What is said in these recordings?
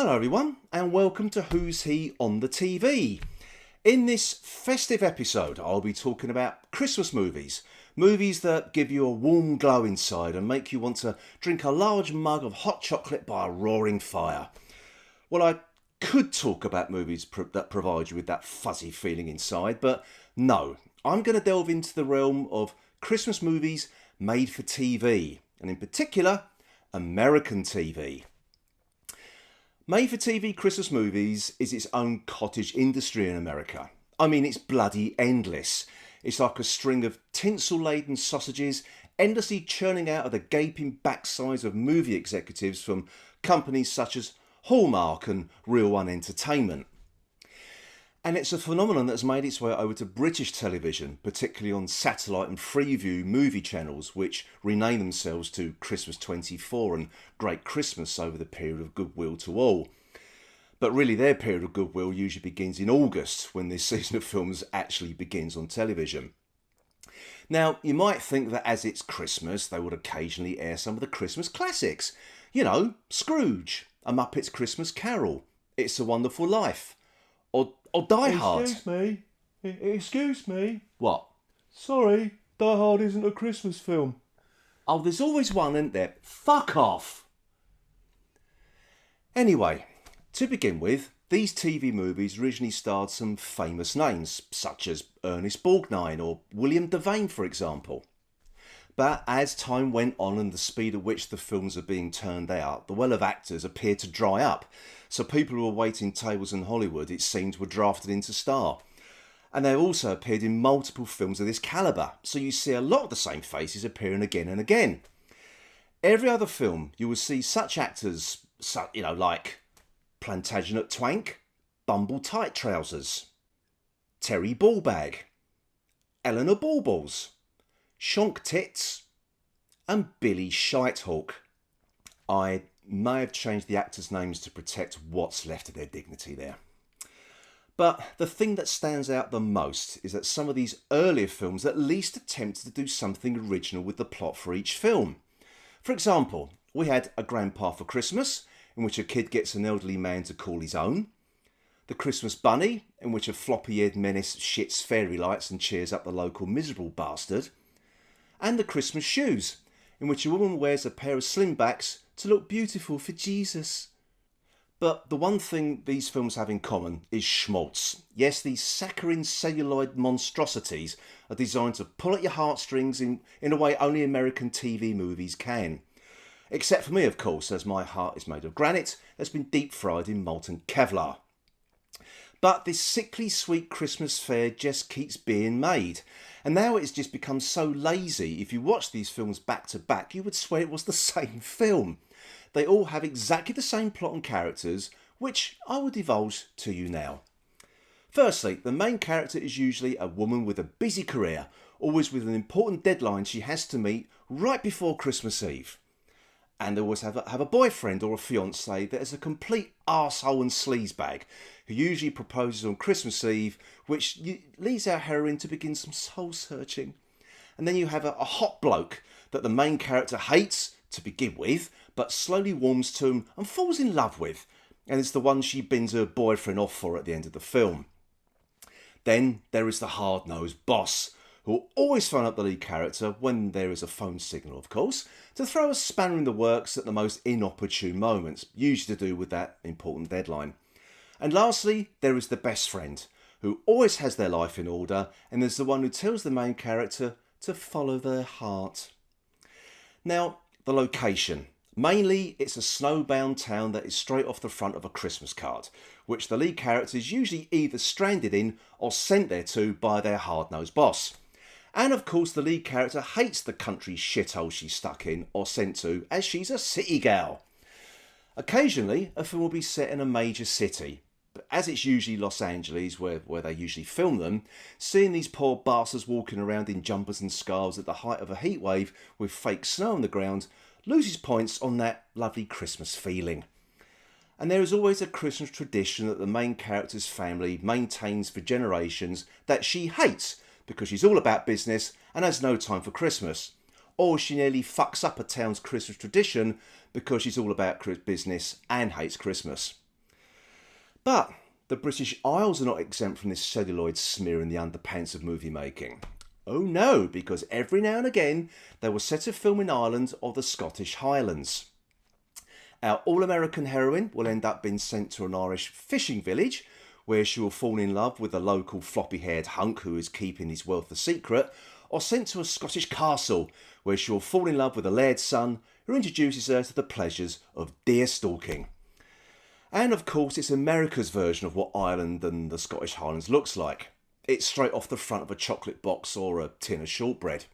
Hello everyone and welcome to Who's He on the TV. In this festive episode I'll be talking about Christmas movies. Movies that give you a warm glow inside and make you want to drink a large mug of hot chocolate by a roaring fire. Well, I could talk about movies that provide you with that fuzzy feeling inside, but no. I'm going to delve into the realm of Christmas movies made for TV, and in particular, American TV. Made-for-TV Christmas movies is its own cottage industry in America. I mean, it's bloody endless. It's like a string of tinsel-laden sausages endlessly churning out of the gaping backsides of movie executives from companies such as Hallmark and Real One Entertainment. And it's a phenomenon that's made its way over to British television, particularly on satellite and Freeview movie channels, which rename themselves to Christmas 24 and Great Christmas over the period of goodwill to all. But really their period of goodwill usually begins in August, when this season of films actually begins on television. Now, you might think that as it's Christmas, they would occasionally air some of the Christmas classics. You know, Scrooge, A Muppet's Christmas Carol, It's a Wonderful Life, or Die Hard. Excuse me. What? Sorry, Die Hard isn't a Christmas film. Oh, there's always one, isn't there? Fuck off! Anyway, to begin with, these TV movies originally starred some famous names, such as Ernest Borgnine or William Devane, for example. But as time went on and the speed at which the films are being turned out, the well of actors appeared to dry up. So people who were waiting tables in Hollywood, it seemed, were drafted into star. And they also appeared in multiple films of this calibre, so you see a lot of the same faces appearing again and again. Every other film, you will see such actors, like Plantagenet Twank, Bumble Tight Trousers, Terry Ballbag, Eleanor Ballballs, Shonk Tits, and Billy Shitehawk. I may have changed the actors' names to protect what's left of their dignity there. But the thing that stands out the most is that some of these earlier films at least attempted to do something original with the plot for each film. For example, we had A Grandpa for Christmas, in which a kid gets an elderly man to call his own. The Christmas Bunny, in which a floppy-eared menace shits fairy lights and cheers up the local miserable bastard. And The Christmas Shoes, in which a woman wears a pair of slimbacks to look beautiful for Jesus. But the one thing these films have in common is schmaltz. Yes, these saccharine celluloid monstrosities are designed to pull at your heartstrings in a way only American TV movies can. Except for me, of course, as my heart is made of granite that's been deep fried in molten Kevlar. But this sickly sweet Christmas fare just keeps being made. And now it's just become so lazy, if you watch these films back to back, you would swear it was the same film. They all have exactly the same plot and characters, which I will divulge to you now. Firstly, the main character is usually a woman with a busy career, always with an important deadline she has to meet right before Christmas Eve. And they always have a boyfriend or a fiancé that is a complete arsehole and sleazebag, who usually proposes on Christmas Eve, which leads our heroine to begin some soul searching. And then you have a hot bloke that the main character hates to begin with, but slowly warms to him and falls in love with, and it's the one she bins her boyfriend off for at the end of the film. Then there is the hard-nosed boss, who will always phone up the lead character, when there is a phone signal of course, to throw a spanner in the works at the most inopportune moments, usually to do with that important deadline. And lastly, there is the best friend, who always has their life in order, and is the one who tells the main character to follow their heart. Now, the location. Mainly, it's a snowbound town that is straight off the front of a Christmas card, which the lead character is usually either stranded in or sent there to by their hard-nosed boss. And of course, the lead character hates the country shithole she's stuck in or sent to, as she's a city gal. Occasionally, a film will be set in a major city, but as it's usually Los Angeles, where they usually film them, seeing these poor bastards walking around in jumpers and scarves at the height of a heatwave with fake snow on the ground loses points on that lovely Christmas feeling. And there is always a Christmas tradition that the main character's family maintains for generations that she hates because she's all about business and has no time for Christmas. Or she nearly fucks up a town's Christmas tradition because she's all about business and hates Christmas. But the British Isles are not exempt from this celluloid smear in the underpants of movie making. Oh no, because every now and again they will set a film in Ireland or the Scottish Highlands. Our all-American heroine will end up being sent to an Irish fishing village where she will fall in love with a local floppy-haired hunk who is keeping his wealth a secret, or sent to a Scottish castle where she will fall in love with a laird's son who introduces her to the pleasures of deer stalking. And of course it's America's version of what Ireland and the Scottish Highlands looks like. It's straight off the front of a chocolate box or a tin of shortbread.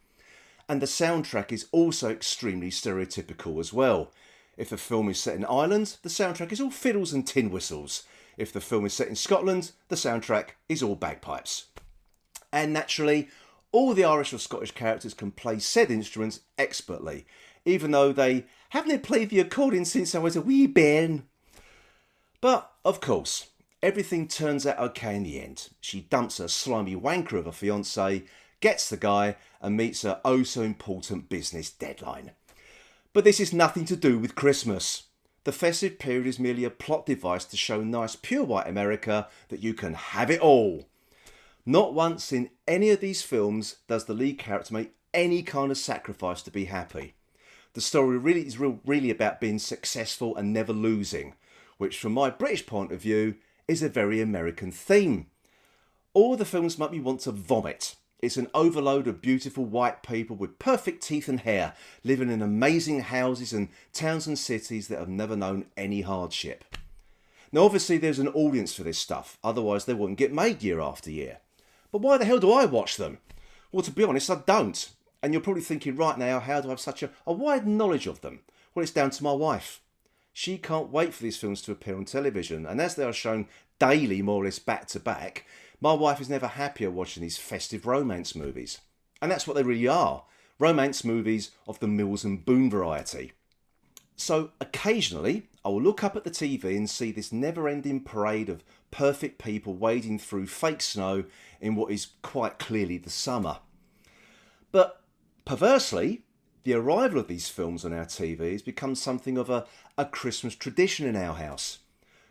And the soundtrack is also extremely stereotypical as well. If the film is set in Ireland, the soundtrack is all fiddles and tin whistles. If the film is set in Scotland, the soundtrack is all bagpipes. And naturally, all the Irish or Scottish characters can play said instruments expertly, even though they haven't played the accordion since I was a wee bairn. But, of course, everything turns out okay in the end. She dumps her slimy wanker of a fiancé, gets the guy, and meets her oh so important business deadline. But this is nothing to do with Christmas. The festive period is merely a plot device to show nice pure white America that you can have it all. Not once in any of these films does the lead character make any kind of sacrifice to be happy. The story is really about being successful and never losing, which from my British point of view is a very American theme. All the films make me want to vomit. It's an overload of beautiful white people with perfect teeth and hair, living in amazing houses and towns and cities that have never known any hardship. Now obviously there's an audience for this stuff, otherwise they wouldn't get made year after year. But why the hell do I watch them? Well, to be honest, I don't. And you're probably thinking right now, how do I have such a wide knowledge of them? Well, it's down to my wife. She can't wait for these films to appear on television, and as they are shown daily, more or less back to back, my wife is never happier watching these festive romance movies. And that's what they really are. Romance movies of the Mills and Boon variety. So occasionally I will look up at the TV and see this never-ending parade of perfect people wading through fake snow in what is quite clearly the summer. But perversely, the arrival of these films on our TV has become something of a Christmas tradition in our house.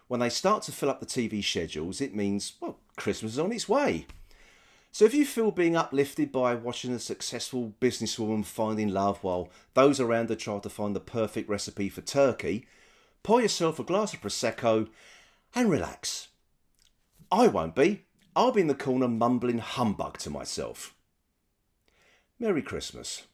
When they start to fill up the TV schedules, it means, well, Christmas is on its way. So if you feel being uplifted by watching a successful businesswoman finding love while those around her try to find the perfect recipe for turkey, pour yourself a glass of Prosecco and relax. I won't be. I'll be in the corner mumbling humbug to myself. Merry Christmas.